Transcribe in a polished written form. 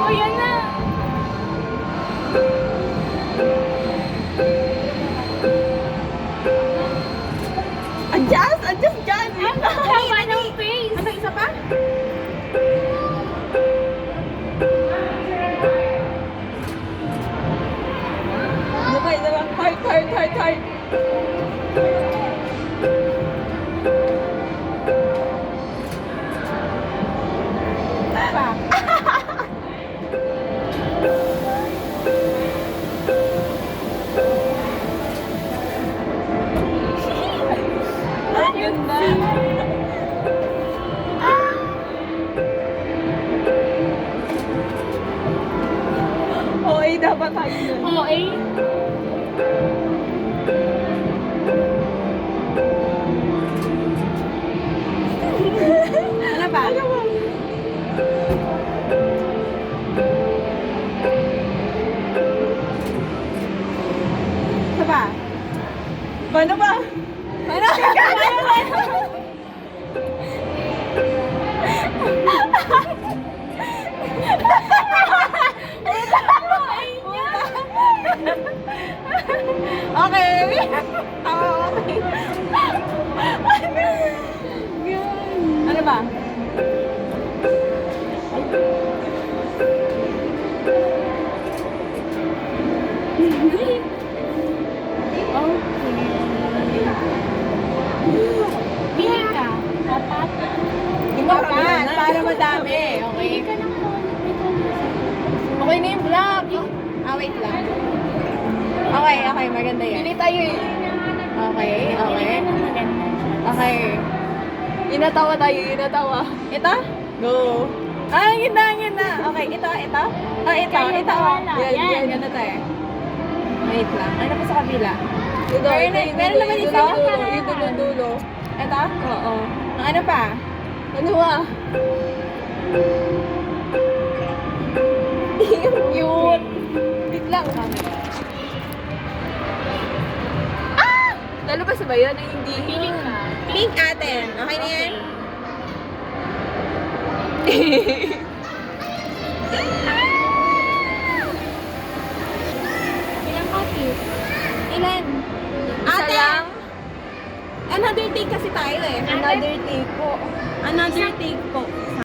Oh, yan na. Adjust dyan. Ang haba ng face. Ano, isa pa? Ano pa, isa pa? Heart. Ganda. OA dapat tayo yun. Oh, eh. Ano ba? Ano ba? Paano ba? Paano? Okay. Okay. Ano ba? Pili ka. Apat. Apat, para madami. Okay. Pili ka ng Okay na yung vlog. Wait lang. Okay, maganda yan. Pili tayo eh. Okay. Okay. Inatawa tayo. Ito? Go. Ganda. Okay, ito. Oh, ito. Yan, ganda tayo. Wait lang. Ano pa sa kabila? Meron naman isa. Yung dulo. Ito? Oo. Ano pa? Ano ba? Yung cute. Wait lang. Lalabas ba yun? Ay, hindi. Pili ka. Pink atin. Okay na yan? Ilang copies? Ilan? Ate! Another take kasi tayo eh. Another take po. Another take po.